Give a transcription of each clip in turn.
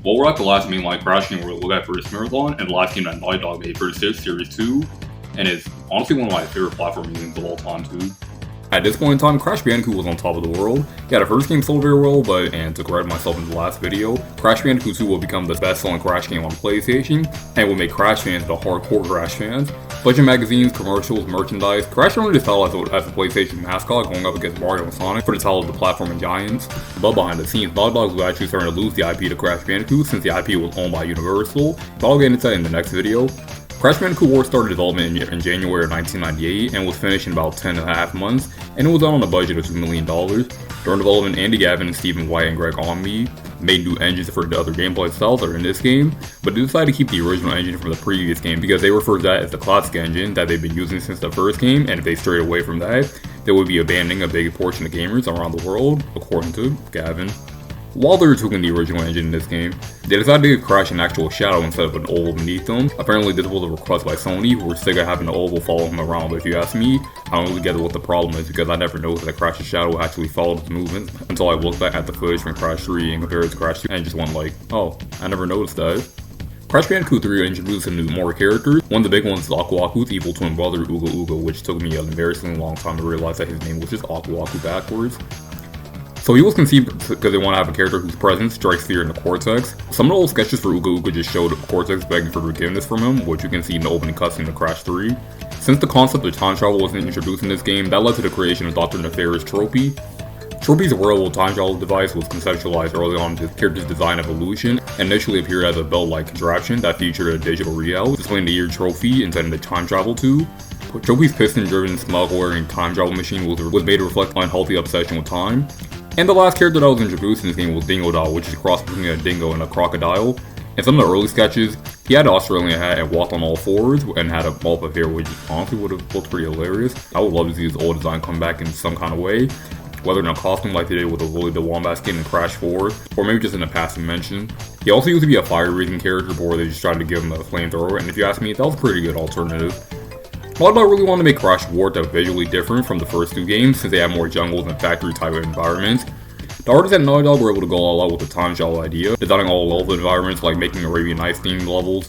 Well, we're at the last mainline Crash game we're going to look at for this marathon, and the last game that Naughty Dog made for the Series 2, and it's honestly one of my favorite platforming games of all time too. At this point in time, Crash Bandicoot was on top of the world. Yeah, the first game sold very well, and to correct myself in the last video, Crash Bandicoot 2 will become the best-selling Crash game on PlayStation, and will make Crash fans the hardcore Crash fans. Bunch of magazines, commercials, merchandise. Crash earned his title as the PlayStation mascot, going up against Mario and Sonic for the title of the platforming giants. But behind the scenes, Naughty Dog was actually starting to lose the IP to Crash Bandicoot since the IP was owned by Universal. But I'll get into that in the next video. Crash Bandicoot Warped started development in January of 1998 and was finished in about 10.5 months, and it was done on a budget of $2 million. During development, Andy Gavin, Stephen White, and Greg Omni made new engines for the other gameplay styles that are in this game, but they decided to keep the original engine from the previous game because they refer to that as the classic engine that they've been using since the first game, and if they strayed away from that, they would be abandoning a big portion of gamers around the world, according to Gavin. While they were tweaking the original engine in this game, they decided to give Crash an actual shadow instead of an oval beneath them. Apparently this was a request by Sony, who were sick of having the oval follow him around, but if you ask me, I don't really get what the problem is because I never noticed that Crash's shadow actually followed his movements until I looked back at the footage from Crash 3 and compared it to Crash 2 and just went like, oh, I never noticed that. Crash Bandicoot 3 introduced some new more characters. One of the big ones is Aku Aku's evil twin brother Uga Uga, which took me an embarrassingly long time to realize that his name was just Aku Aku backwards. So he was conceived because they want to have a character whose presence strikes fear in the Cortex. Some of the old sketches for Uga Uga just showed Cortex begging for forgiveness from him, which you can see in the opening cutscene of Crash 3. Since the concept of time travel wasn't introduced in this game, that led to the creation of Dr. Nefarious Tropy. Tropy's wearable time travel device was conceptualized early on in the character's design evolution, and initially appeared as a belt-like contraption that featured a digital readout displaying the year Trophy intended to time travel to. Tropy's piston-driven, smug-wearing time travel machine was made to reflect an unhealthy obsession with time. And the last character that was introduced in this game was Dingo Doll, which is a cross between a dingo and a crocodile. In some of the early sketches, he had an Australian hat and walked on all fours and had a mop of hair, which honestly would have looked pretty hilarious. I would love to see his old design come back in some kind of way, whether in a costume like they did with the Willy the Wombat skin in Crash 4, or maybe just in a passing mention. He also used to be a fire-breathing character before they just tried to give him a flamethrower, and if you ask me, that was a pretty good alternative. Naughty Dog really wanted to make Crash Warped visually different from the first two games since they had more jungles and factory type of environments. The artists at Naughty Dog were able to go all out with the time travel idea, designing all level environments like making Arabian Nights themed levels,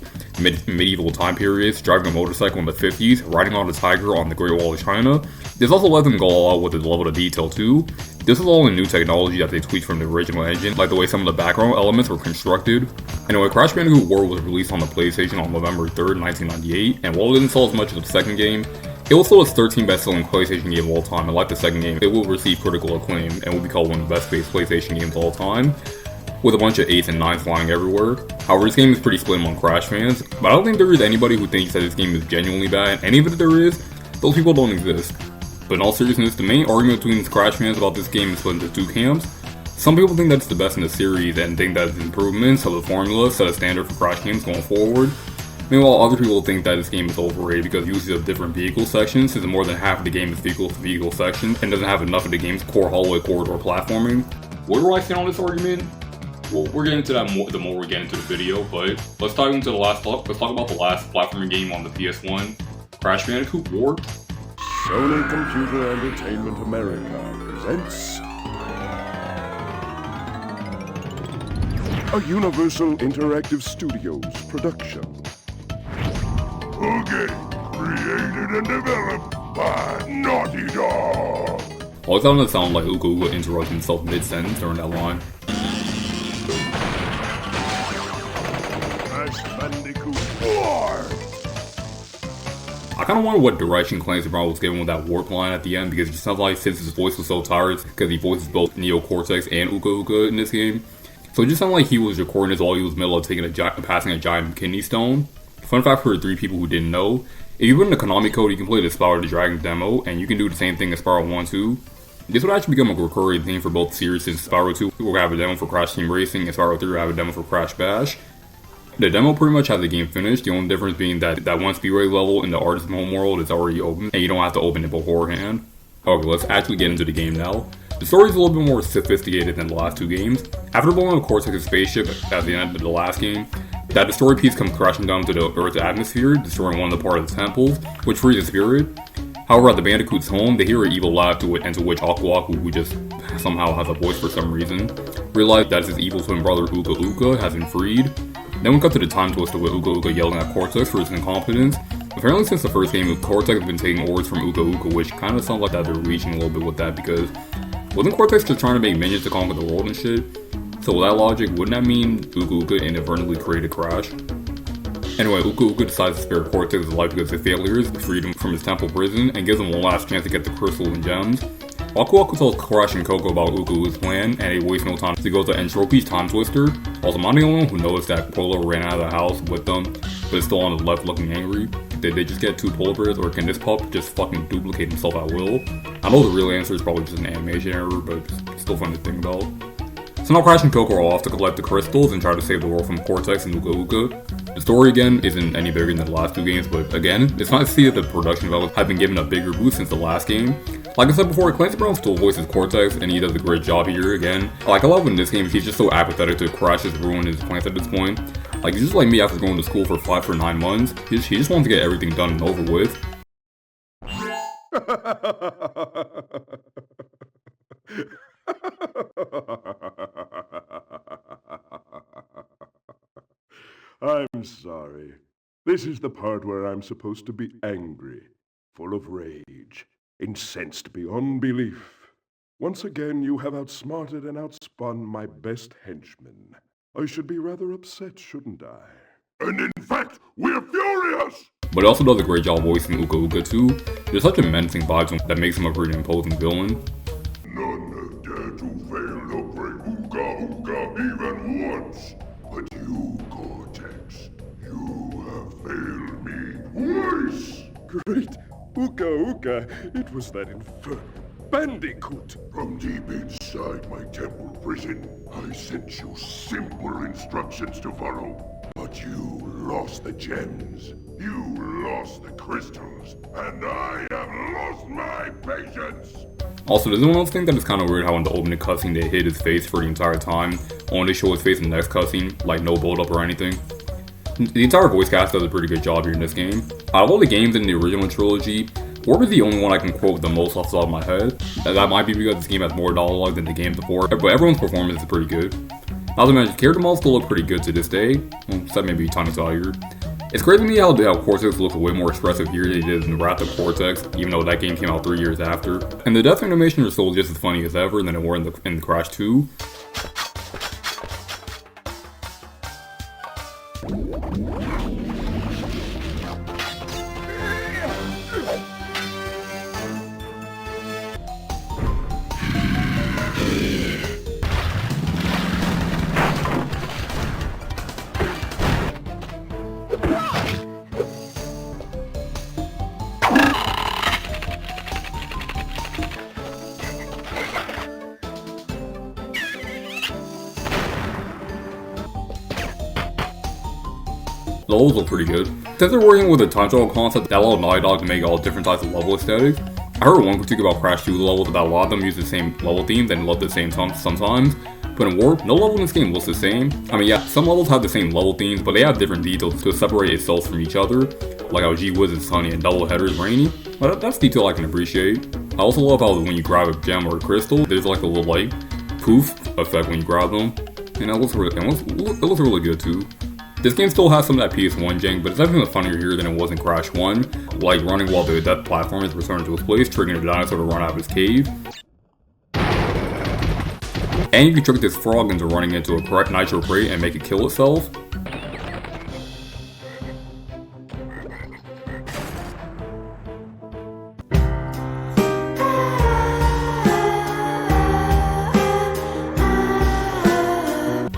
medieval time periods, driving a motorcycle in the 50s, riding on a tiger on the Great Wall of China. This also let them go all out with the level of detail too. This is all in new technology that they tweaked from the original engine, like the way some of the background elements were constructed. Anyway, Crash Bandicoot Warped was released on the PlayStation on November 3rd, 1998, and while it didn't sell as much as the second game, it was still its 13th best-selling PlayStation game of all time, and like the second game, it will receive critical acclaim and will be called one of the best-based PlayStation games of all time, with a bunch of 8s and 9s flying everywhere. However, this game is pretty split among Crash fans, but I don't think there is anybody who thinks that this game is genuinely bad, and even if there is, those people don't exist. But in all seriousness, the main argument between Crash fans about this game is split into two camps. Some people think that it's the best in the series and think that its improvements of the formula set a standard for Crash games going forward. Meanwhile, other people think that this game is overrated because usage of different vehicle sections, since more than half of the game is vehicle-to-vehicle sections, and doesn't have enough of the game's core hallway corridor platforming. Where do I stand on this argument? Well, we're getting into that the more we get into the video, but let's talk about the last platforming game on the PS1, Crash Bandicoot Warped. Sony Computer Entertainment America presents a Universal Interactive Studios production. A game created and developed by Naughty Dog. Always sounded to sound like Uga Uga interrupted himself mid-sentence during that line. Crash Bandicoot Warped. I kind of wonder what direction Clancy Brown was given with that warp line at the end, because it sounds like since his voice was so tired, because he voices both Neo Cortex and Uga Uga in this game. So it just sounded like he was recording this while he was in the middle of passing a giant kidney stone. Fun fact for 3 people who didn't know, if you put in the Konami code, you can play the Spyro the Dragon demo, and you can do the same thing as Spyro 1 too. This would actually become a recurring theme for both series, since Spyro 2 will have a demo for Crash Team Racing, and Spyro 3 will have a demo for Crash Bash. The demo pretty much has the game finished, the only difference being that one speedway level in the artist home world is already open, and you don't have to open it beforehand. Okay, let's actually get into the game now. The story is a little bit more sophisticated than the last 2 games. After blowing up Cortex's spaceship at the end of the last game, that destroyed piece comes crashing down to the Earth's atmosphere, destroying one of the part of the temples, which frees the spirit. However, at the Bandicoot's home, they hear an evil laugh into which Aku Aku, who just somehow has a voice for some reason. Realize that his evil twin brother Uka Uka has been freed. Then we cut to the time twister with Uka Uka yelling at Cortex for his incompetence. Apparently since the first game, Cortex has been taking orders from Uka Uka, which kind of sounds like that they're reaching a little bit with that, because wasn't Cortex just trying to make minions to conquer the world and shit? So with that logic, wouldn't that mean Uka Uka inadvertently created Crash? Anyway, Uka Uka decides to spare Cortex's life because of failures, freed him from his temple prison, and gives him one last chance to get the crystals and gems. Aku Aku tells Crash and Coco about Uka Uka's plan, and they waste no time to go to Entropy's Time Twister. Also, am I the only one who noticed that Polo ran out of the house with them, but is still on the left looking angry? Did they just get two polar bears, or can this pup just fucking duplicate himself at will? I know the real answer is probably just an animation error, but it's still fun to think about. So now Crash and Coco are off to collect the crystals and try to save the world from Cortex and Uka Uka. The story again isn't any bigger than the last two games, but again, it's nice to see that the production values have been given a bigger boost since the last game. Like I said before, Clancy Brown still voices Cortex, and he does a great job here again. Like I love in this game, he's just so apathetic to Crash's ruin his plans at this point. Like he's just like me after going to school for 9 months. He just wants to get everything done and over with. I'm sorry. This is the part where I'm supposed to be angry, full of rage, incensed beyond belief. Once again, you have outsmarted and outspun my best henchman. I should be rather upset, shouldn't I? And in fact, we're furious! But he also does a great job voicing Uka Uka too. There's such a menacing vibe to him that makes him a pretty imposing villain. None have dared to fail to break Uka Uka even once. But you, Cortex, you have failed me twice! Great Uka Uka, it was that infernal Bandicoot! From deep inside my temple prison, I sent you simple instructions to follow. But you lost the gems, you lost the crystals, and I have lost my patience! Also, does anyone else think that it's kind of weird how in the opening cutscene they hid his face for the entire time, only to show his face in the next cutscene, like no build up or anything? The entire voice cast does a pretty good job here in this game. Out of all the games in the original trilogy, Warped is the only one I can quote the most off the top of my head. That might be because this game has more dialogue than the game before, but everyone's performance is pretty good. Not to mention, character models still look pretty good to this day, except maybe Tiny Tiger. It's crazy to me how Cortex looks way more expressive here than he did in Wrath of Cortex, even though that game came out 3 years after. And the death animations are still just as funny as ever than they were in Crash 2. Levels look pretty good. Since they're working with a time travel concept that allowed Naughty Dog to make all different types of level aesthetics, I heard one critique about Crash 2 levels that a lot of them use the same level themes and look the same sometimes. But in Warped, no level in this game looks the same. I mean, yeah, some levels have the same level themes, but they have different details to separate itself from each other, like how G-Wiz is sunny and Double Header is rainy. But that's detail I can appreciate. I also love how when you grab a gem or a crystal, there's like a little like poof effect when you grab them, and it looks really good too. This game still has some of that PS1 jank, but it's definitely funnier here than it was in Crash 1, like running while the death platform is returned to its place, triggering the dinosaur to run out of his cave. And you can trick this frog into running into a nitro crate and make it kill itself.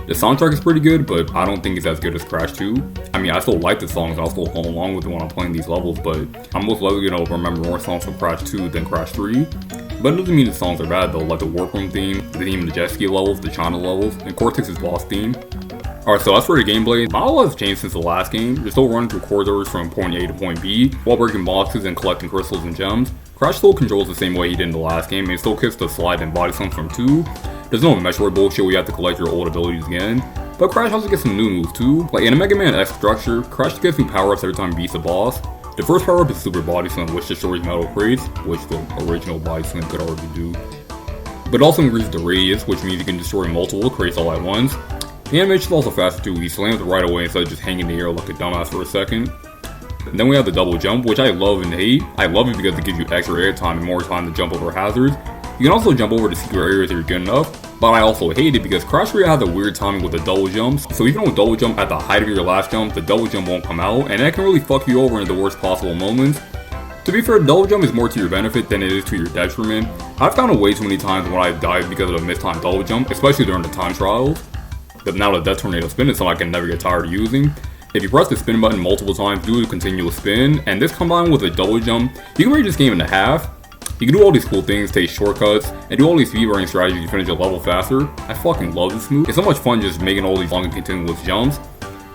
The soundtrack is pretty good, but I don't think it's as good as Crash 2. I mean, I still like the songs, I'll still follow along with it when I'm playing these levels, but I'm most likely gonna remember more songs from Crash 2 than Crash 3. But it doesn't mean the songs are bad though, like the Warp Room theme, the theme of the jet ski levels, the China levels, and Cortex's boss theme. Alright, so as for the gameplay, not a lot has changed since the last game. You're still running through corridors from point A to point B, while breaking boxes and collecting crystals and gems. Crash still controls the same way he did in the last game, and he still kicks the slide and body slams from 2. There's no Metroid bullshit where you have to collect your old abilities again. But Crash also gets some new moves too. Like in a Mega Man X structure, Crash gets new power-ups every time he beats a boss. The first power-up is Super Body Slam, which destroys metal crates, which the original Body Slam could already do. but it also increases the radius, which means you can destroy multiple crates all at once. The animation is also faster too, he slams it right away instead of just hanging in the air like a dumbass for a second. And then we have the double jump, which I love and hate. I love it because it gives you extra air time and more time to jump over hazards. You can also jump over the secret areas if you're good enough, but I also hate it because Crash has a weird timing with the double jumps. So if you don't double jump at the height of your last jump, the double jump won't come out, and that can really fuck you over in the worst possible moments. To be fair, double jump is more to your benefit than it is to your detriment. I've found it way too many times when I've died because of a mistimed double jump, especially during the time trials. But now the Death Tornado spin is something I can never get tired of using. If you press the spin button multiple times, do a continuous spin, and this combined with a double jump, you can break this game into half. You can do all these cool things, take shortcuts, and do all these speedrunning strategies to finish a level faster. I fucking love this move. It's so much fun just making all these long and continuous jumps.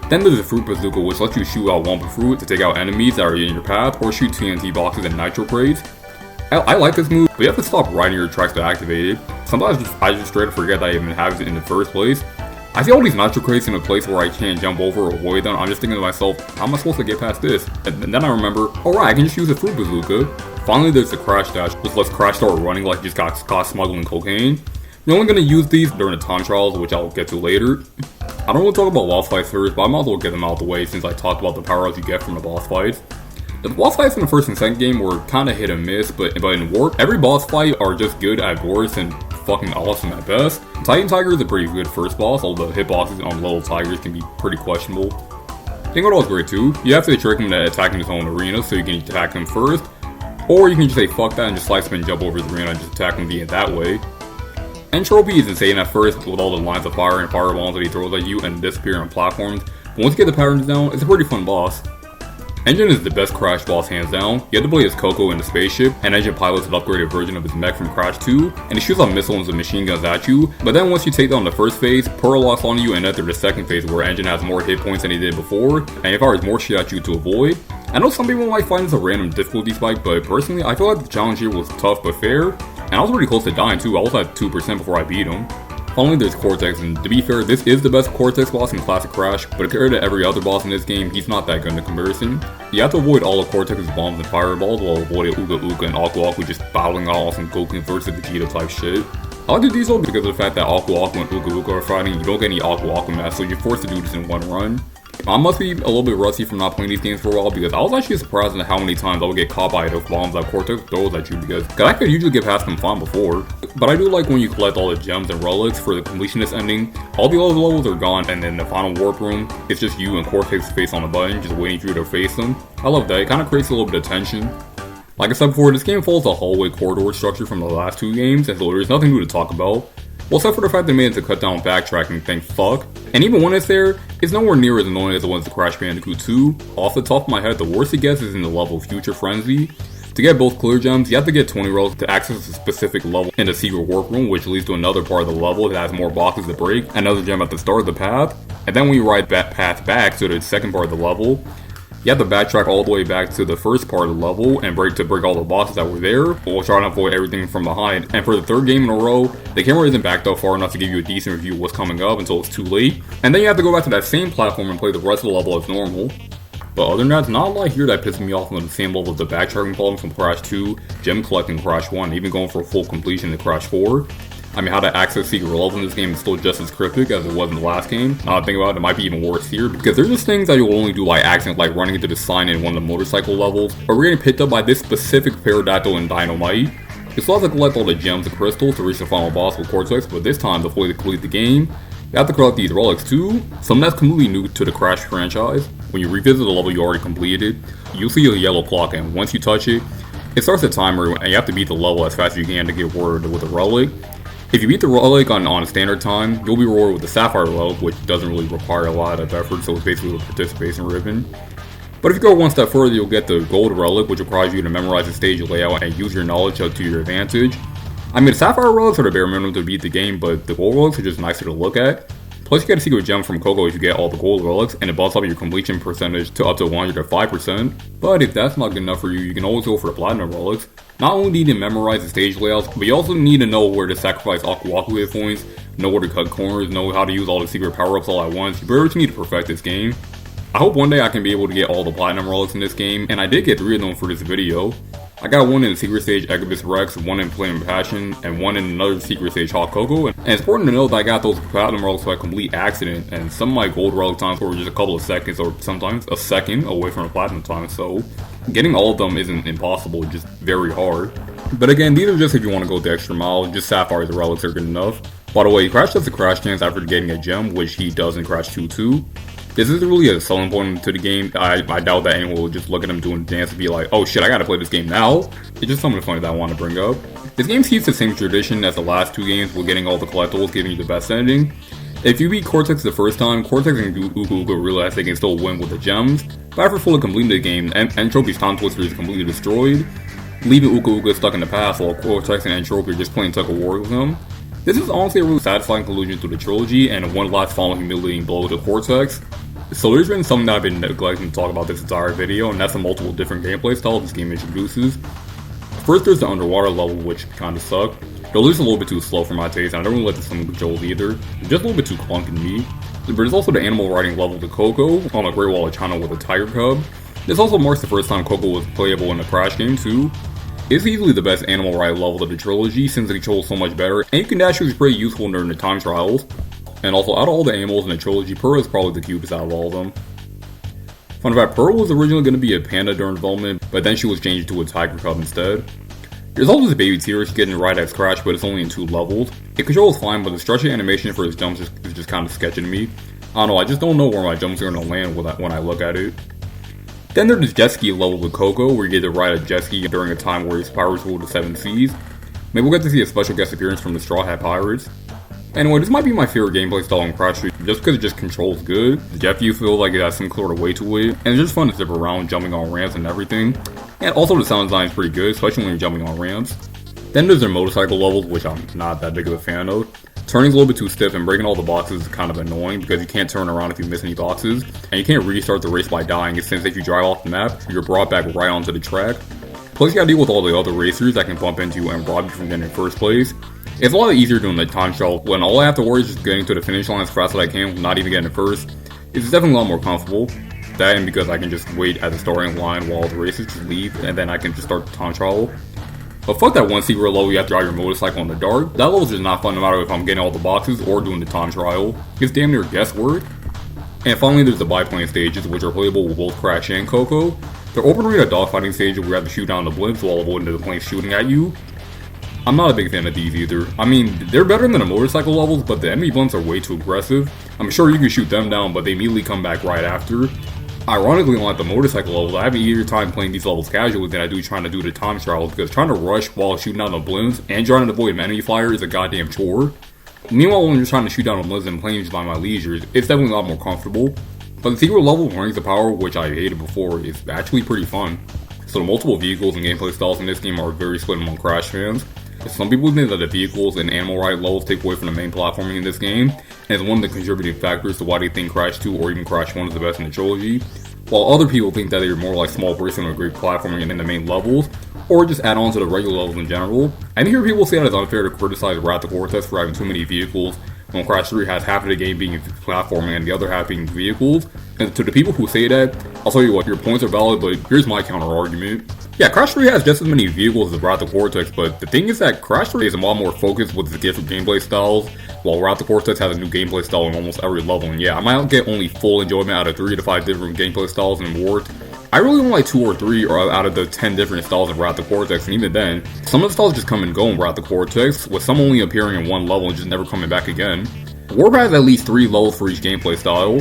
Then there's the Fruit Bazooka, which lets you shoot out Wumpa Fruit to take out enemies that are in your path, or shoot TNT boxes and nitro crates. I like this move, but you have to stop riding your tracks to activate it. Sometimes I just straight up forget that I even have it in the first place. I see all these nitro crates in a place where I can't jump over or avoid them. I'm just thinking to myself, how am I supposed to get past this? And then I remember, alright, I can just use a Fruit Bazooka. Finally, there's the Crash Dash, which lets Crash start running like he just got caught smuggling cocaine. You're only going to use these during the time trials, which I'll get to later. I don't want to talk about boss fights first, but I might as well get them out of the way since I talked about the power-ups you get from the boss fights. The boss fights in the first and second game were kinda hit and miss, but in Warped, every boss fight are just good at worst and fucking awesome at best. Titan Tiger is a pretty good first boss, although the hitboxes on Little Tigers can be pretty questionable. Tingle is great too. You have to trick him to attack in his own arena, so you can attack him first, or you can just say fuck that and just slice spin, jump over his arena and just attack him via that way. Entropy is insane at first with all the lines of fire and fireballs that he throws at you and disappear on platforms, but once you get the patterns down, it's a pretty fun boss. Engine is the best Crash boss hands down. You have to play as Coco in the spaceship, and Engine pilots an upgraded version of his mech from Crash 2, and he shoots out missiles and machine guns at you, but then once you take down the first phase, Pearl locks on you and enter the second phase where Engine has more hit points than he did before, and he fires more shit at you to avoid. I know some people might find this a random difficulty spike, but personally I feel like the challenge here was tough but fair, and I was pretty close to dying too. I was at 2% before I beat him. Finally, there's Cortex, and to be fair, this is the best Cortex boss in Classic Crash, but compared to every other boss in this game, he's not that good in comparison. You have to avoid all of Cortex's bombs and fireballs while avoiding Uga Uga and Aku Aku just battling off some Goku versus Vegeta type shit. I like to do so because of the fact that Aku Aku and Uga Uga are fighting, you don't get any Aku Aku mass, so you're forced to do this in one run. I must be a little bit rusty from not playing these games for a while because I was actually surprised at how many times I would get caught by those bombs that Cortex throws at you because I could usually get past them fine before. But I do like when you collect all the gems and relics for the completionist ending. All the other levels are gone and then the final warp room, it's just you and Cortex's face on the button just waiting for you to face them. I love that, it kind of creates a little bit of tension. Like I said before, this game follows the hallway corridor structure from the last two games, and so there's nothing new to talk about. Well, except for the fact they made it to cut down backtracking, thank fuck. And even when it's there, it's nowhere near as annoying as it was in Crash Bandicoot 2. Off the top of my head, the worst it gets is in the level Future Frenzy. To get both clear gems, you have to get 20 rolls to access a specific level in the secret warp room, which leads to another part of the level that has more boxes to break, another gem at the start of the path, and then when you ride that path back to the second part of the level, you have to backtrack all the way back to the first part of the level and break all the boxes that were there, while trying to avoid everything from behind. And for the third game in a row, the camera isn't backed up far enough to give you a decent review of what's coming up until it's too late. And then you have to go back to that same platform and play the rest of the level as normal. But other than that, there's not a lot here that pisses me off on the same level as the backtracking problem from Crash 2, gem collecting Crash 1, even going for a full completion in Crash 4. I mean, how to access secret levels in this game is still just as cryptic as it was in the last game. Now that I think about it, it might be even worse here, because there's just things that you'll only do by accident, like running into the sign in one of the motorcycle levels, or we're getting picked up by this specific Pterodactyl and Dynamite. You still have to collect all the gems and crystals to reach the final boss with Cortex, but this time, before you complete the game, you have to collect these relics too, something that's completely new to the Crash franchise. When you revisit the level you already completed, you'll see a yellow clock, and once you touch it, it starts a timer, and you have to beat the level as fast as you can to get rewarded with a relic. If you beat the relic on standard time, you'll be rewarded with the Sapphire relic, which doesn't really require a lot of effort, so it's basically a participation ribbon. But if you go one step further, you'll get the gold relic, which requires you to memorize the stage layout and use your knowledge to your advantage. I mean, the Sapphire relics are the bare minimum to beat the game, but the gold relics are just nicer to look at. Plus, you get a secret gem from Coco if you get all the gold relics, and it bumps up your completion percentage to up to 105%. But if that's not good enough for you, you can always go for the platinum relics. Not only need to memorize the stage layouts, but you also need to know where to sacrifice Aku Aku hit points, know where to cut corners, know how to use all the secret power-ups all at once. You pretty much need to perfect this game. I hope one day I can be able to get all the platinum relics in this game, and I did get 3 of them for this video. I got one in the secret stage Egebus Rex, one in Flame and Passion, and one in another secret stage Hot Cocoa. And it's important to note that I got those platinum relics by complete accident, and some of my gold relic times were just a couple of seconds or sometimes a second away from a platinum time, so getting all of them isn't impossible, just very hard. But again, these are just if you want to go the extra mile, just Sapphires or relics are good enough. By the way, Crash does the Crash Dance after getting a gem, which he does in Crash 2 too. This isn't really a selling point to the game. I doubt that anyone will just look at him doing the dance and be like, oh shit, I gotta play this game now. It's just something funny that I want to bring up. This game keeps the same tradition as the last two games with getting all the collectibles, giving you the best ending. If you beat Cortex the first time, Cortex and Uka Uka realize they can still win with the gems, but after fully completing the game, Entropy's Time Twister is completely destroyed, leaving Uka Uka stuck in the past while Cortex and Entropy are just playing tug of war with him. This is honestly a really satisfying conclusion to the trilogy, and one last final humiliating blow to Cortex. So there's been something that I've been neglecting to talk about this entire video, and that's the multiple different gameplay styles this game introduces. First, there's the underwater level, which kinda suck. Though it's a little bit too slow for my taste, and I don't really like the swing controls either. It's just a little bit too clunky to me. But there's also the animal riding level to Coco, on the Great Wall of China with a tiger cub. This also marks the first time Coco was playable in a Crash game too. It's easily the best animal ride level of the trilogy since it controls so much better, and you can dash, which is pretty useful during the time trials. And also, out of all the animals in the trilogy, Pearl is probably the cutest out of all of them. Fun fact, Pearl was originally going to be a panda during development, but then she was changed to a tiger cub instead. There's also this baby T-Rex getting right as Crash, but it's only in 2 levels. It controls fine, but the structure animation for his jumps is just kind of sketchy to me. I don't know, I just don't know where my jumps are going to land when I look at it. Then there's this jet ski level with Coco, where you get to ride a jet ski during a time where his powers rule the 7 seas. Maybe we'll get to see a special guest appearance from the Straw Hat Pirates. Anyway, this might be my favorite gameplay style in Crash 3, just because it just controls good. The jet view feels like it has some sort of weight to it, and it's just fun to zip around, jumping on ramps and everything. And also the sound design is pretty good, especially when you're jumping on ramps. Then there's their motorcycle levels, which I'm not that big of a fan of. Turning's a little bit too stiff, and breaking all the boxes is kind of annoying because you can't turn around if you miss any boxes, and you can't restart the race by dying, since if you drive off the map, you're brought back right onto the track. Plus you gotta deal with all the other racers that can bump into you and rob you from getting in first place. It's a lot easier doing the time trial when all I have to worry is just getting to the finish line as fast as I can, not even getting it first. It's definitely a lot more comfortable. That and because I can just wait at the starting line while the racers just leave, and then I can just start the time trial. But fuck that one secret level you have to drive your motorcycle in the dark. That level's just not fun no matter if I'm getting all the boxes or doing the time trial. It's damn near guesswork. And finally there's the biplane stages, which are playable with both Crash and Coco. They're open arena dogfighting stages where you have to shoot down the blimps while avoiding the planes shooting at you. I'm not a big fan of these either. I mean, they're better than the motorcycle levels, but the enemy blimps are way too aggressive. I'm sure you can shoot them down, but they immediately come back right after. Ironically, unlike the motorcycle levels, I have an easier time playing these levels casually than I do trying to do the time trials, because trying to rush while shooting down the blimps and trying to avoid enemy fire is a goddamn chore. Meanwhile, when you're trying to shoot down the blimps and planes by my leisure, it's definitely a lot more comfortable. But the secret level of Rings of Power, which I hated before, is actually pretty fun. So the multiple vehicles and gameplay styles in this game are very split among Crash fans. Some people think that the vehicles and animal ride levels take away from the main platforming in this game, and is one of the contributing factors to why they think Crash 2 or even Crash 1 is the best in the trilogy, while other people think that they're more like small bracing with great platforming in the main levels, or just add on to the regular levels in general. I hear people say that it's unfair to criticize Wrath of Cortex for having too many vehicles, when Crash 3 has half of the game being platforming and the other half being vehicles. And to the people who say that, I'll tell you what, your points are valid, but here's my counter argument. Yeah, Crash 3 has just as many vehicles as Wrath of Cortex, but the thing is that Crash 3 is a lot more focused with its different gameplay styles, while Wrath of Cortex has a new gameplay style in almost every level. And yeah, I might get only full enjoyment out of 3 to 5 different gameplay styles in Warped. I really only like 2 or 3 out of the 10 different styles of Wrath of Cortex, and even then, some of the styles just come and go in Wrath of Cortex, with some only appearing in one level and just never coming back again. Warped has at least 3 levels for each gameplay style.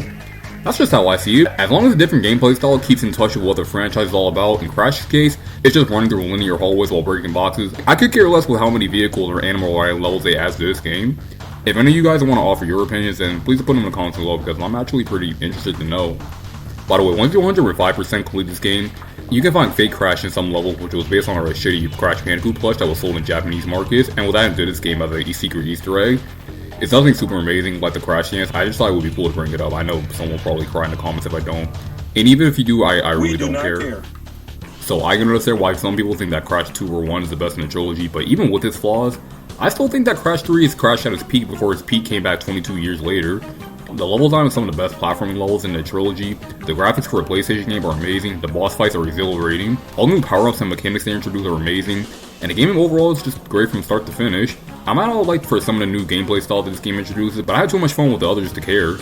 That's just how I see it. As long as a different gameplay style keeps in touch with what the franchise is all about, in Crash's case, it's just running through linear hallways while breaking boxes. I could care less with how many vehicles or animal ride levels they add to this game. If any of you guys want to offer your opinions, then please put them in the comments below, because I'm actually pretty interested to know. By the way, once you're 105% complete this game, you can find fake Crash in some levels, which was based on a shitty Crash Bandicoot plush that was sold in Japanese markets, and was added into this game as a secret Easter egg. It's nothing super amazing like the Crash Dance. I just thought it would be cool to bring it up. I know someone will probably cry in the comments if I don't. And even if you do, I really don't care. So I can understand why some people think that Crash 2 or 1 is the best in the trilogy, but even with its flaws, I still think that Crash 3 is Crash at its peak before its peak came back 22 years later. The level design is some of the best platforming levels in the trilogy. The graphics for a PlayStation game are amazing, the boss fights are exhilarating, all the new power-ups and mechanics they introduce are amazing, and the game overall is just great from start to finish. I might not like for some of the new gameplay style that this game introduces, but I had too much fun with the others to care.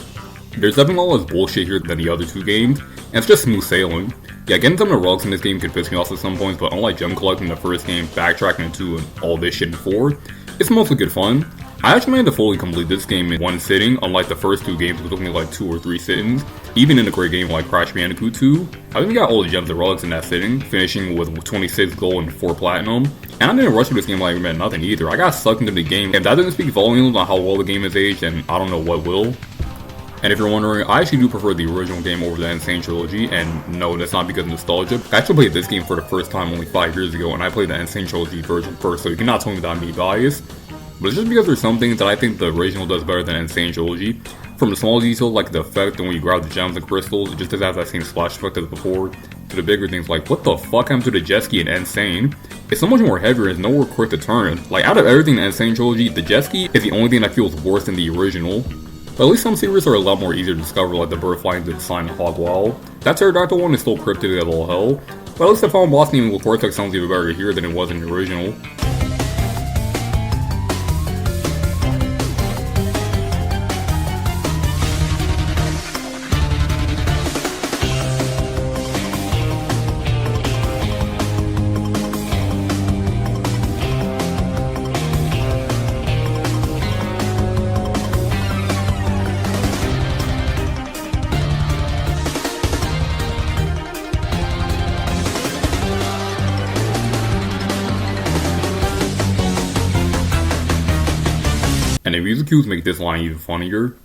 There's definitely a lot less bullshit here than the other two games, and it's just smooth sailing. Yeah, getting some of the rugs in this game could piss me off at some points, but unlike gem collecting in the first game, backtracking into and all this shit in 4, it's mostly good fun. I actually managed to fully complete this game in one sitting, unlike the first two games which took me like 2 or 3 sittings. Even in a great game like Crash Bandicoot 2, I even got all the gems and relics in that sitting, finishing with 26 gold and 4 platinum. And I didn't rush through this game like I meant nothing either. I got sucked into the game, and that doesn't speak volumes on how well the game is aged, and I don't know what will. And if you're wondering, I actually do prefer the original game over the Insane Trilogy, and no, that's not because of nostalgia. I actually played this game for the first time only 5 years ago, and I played the Insane Trilogy version first, so you cannot tell me that I'm being biased. But it's just because there's some things that I think the original does better than Insane Trilogy. From the small details like the effect when you grab the gems and crystals, it just doesn't have that same splash effect as before, to the bigger things like what the fuck happened to the jet ski in Insane? It's so much more heavier and it's nowhere quick to turn. Like out of everything in the Insane Trilogy, the jet ski is the only thing that feels worse than the original. But at least some secrets are a lot more easier to discover, like the bird flying to the sign of Hogwall. That pterodactyl one is still cryptic as all hell, but at least the final boss name with Cortex sounds even better here than it was in the original. And the music cues make this line even funnier.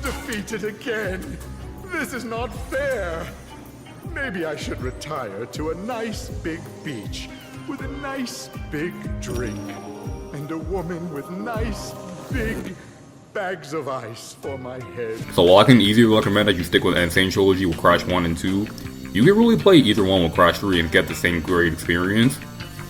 Defeated again. This is not fair. Maybe I should retire to a nice big beach with a nice big drink and a woman with nice big bags of ice for my head. So while I can easily recommend that you stick with Insane Trilogy with Crash 1 and 2, you can really play either one with Crash 3 and get the same great experience.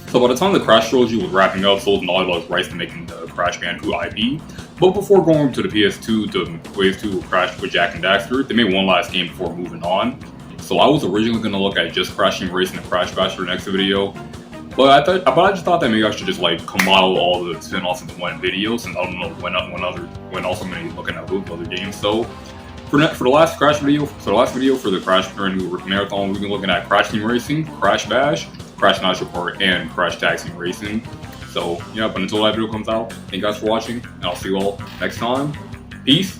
So by the time the Crash Trilogy was wrapping up, Souls and Naughty Dog's rights to making the Crash Bandicoot IP. But before going to the PS2 to Wave 2 with Crash with Jak and Daxter, they made one last game before moving on. So I was originally going to look at just Crash Team Racing and Crash Bash for the next video. But I just thought that maybe I should just like compile all the spin-offs into one video, since I don't know when also I'm going to be looking at both other games. So for the last Crash video, for the Crash Bandicoot Marathon, we've been looking at Crash Team Racing, Crash Bash, Crash Nitro Kart, and Crash Taxi Racing. So, yeah, but until that video comes out, thank you guys for watching, and I'll see you all next time. Peace.